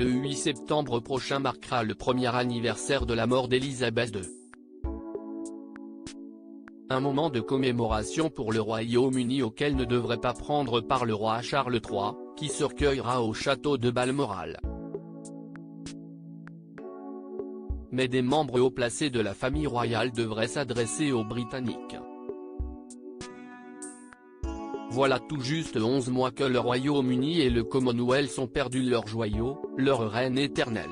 Le 8 septembre prochain marquera le premier anniversaire de la mort d'Élisabeth II. Un moment de commémoration pour le Royaume-Uni auquel ne devrait pas prendre part le roi Charles III, qui se recueillera au château de Balmoral. Mais des membres haut placés de la famille royale devraient s'adresser aux Britanniques. Voilà tout juste 11 mois que le Royaume-Uni et le Commonwealth ont perdu leur joyau, leur reine éternelle.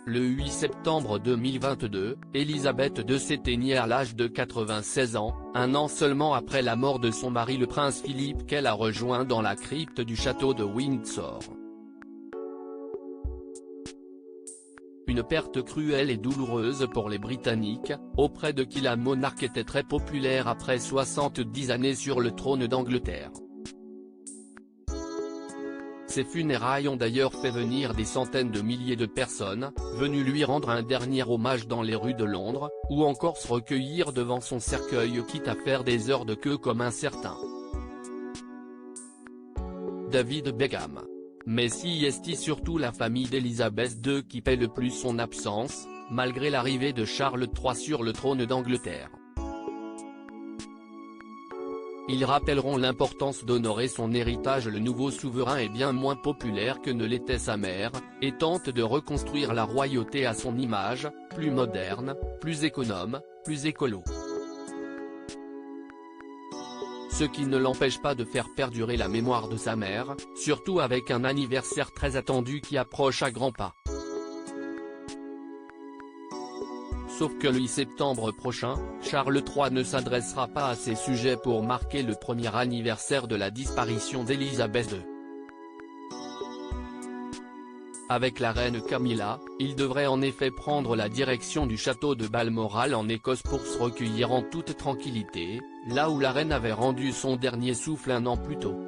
Le 8 septembre 2022, Élisabeth II s'éteignait à l'âge de 96 ans, un an seulement après la mort de son mari le prince Philippe qu'elle a rejoint dans la crypte du château de Windsor. Une perte cruelle et douloureuse pour les Britanniques, auprès de qui la monarque était très populaire après 70 années sur le trône d'Angleterre. Ses funérailles ont d'ailleurs fait venir des centaines de milliers de personnes, venues lui rendre un dernier hommage dans les rues de Londres, ou encore se recueillir devant son cercueil quitte à faire des heures de queue comme un certain David Beckham. Mais si est surtout la famille d'Élisabeth II qui paie le plus son absence, malgré l'arrivée de Charles III sur le trône d'Angleterre. Ils rappelleront l'importance d'honorer son héritage. Le nouveau souverain est bien moins populaire que ne l'était sa mère, et tente de reconstruire la royauté à son image, plus moderne, plus économe, plus écolo. Ce qui ne l'empêche pas de faire perdurer la mémoire de sa mère, surtout avec un anniversaire très attendu qui approche à grands pas. Sauf que le 8 septembre prochain, Charles III ne s'adressera pas à ces sujets pour marquer le premier anniversaire de la disparition d'Élisabeth II. Avec la reine Camilla, il devrait en effet prendre la direction du château de Balmoral en Écosse pour se recueillir en toute tranquillité, là où la reine avait rendu son dernier souffle un an plus tôt.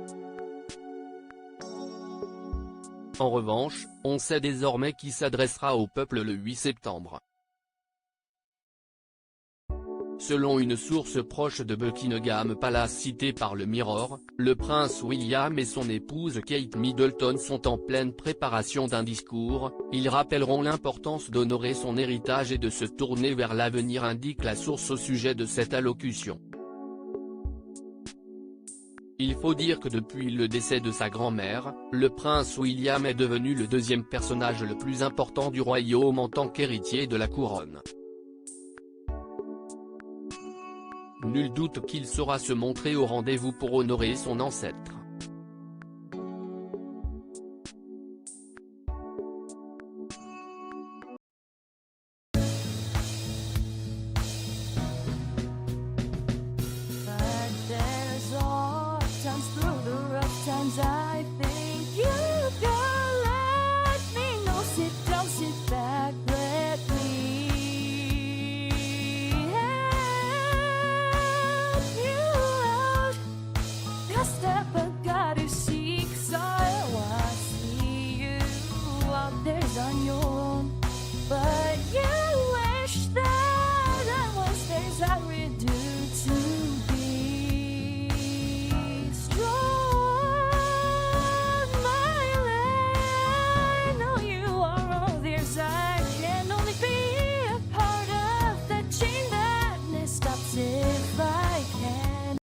En revanche, on sait désormais qui s'adressera au peuple le 8 septembre. Selon une source proche de Buckingham Palace citée par le Mirror, le prince William et son épouse Kate Middleton sont en pleine préparation d'un discours. Ils rappelleront l'importance d'honorer son héritage et de se tourner vers l'avenir, indique la source au sujet de cette allocution. Il faut dire que depuis le décès de sa grand-mère, le prince William est devenu le deuxième personnage le plus important du royaume en tant qu'héritier de la couronne. Nul doute qu'il saura se montrer au rendez-vous pour honorer son ancêtre.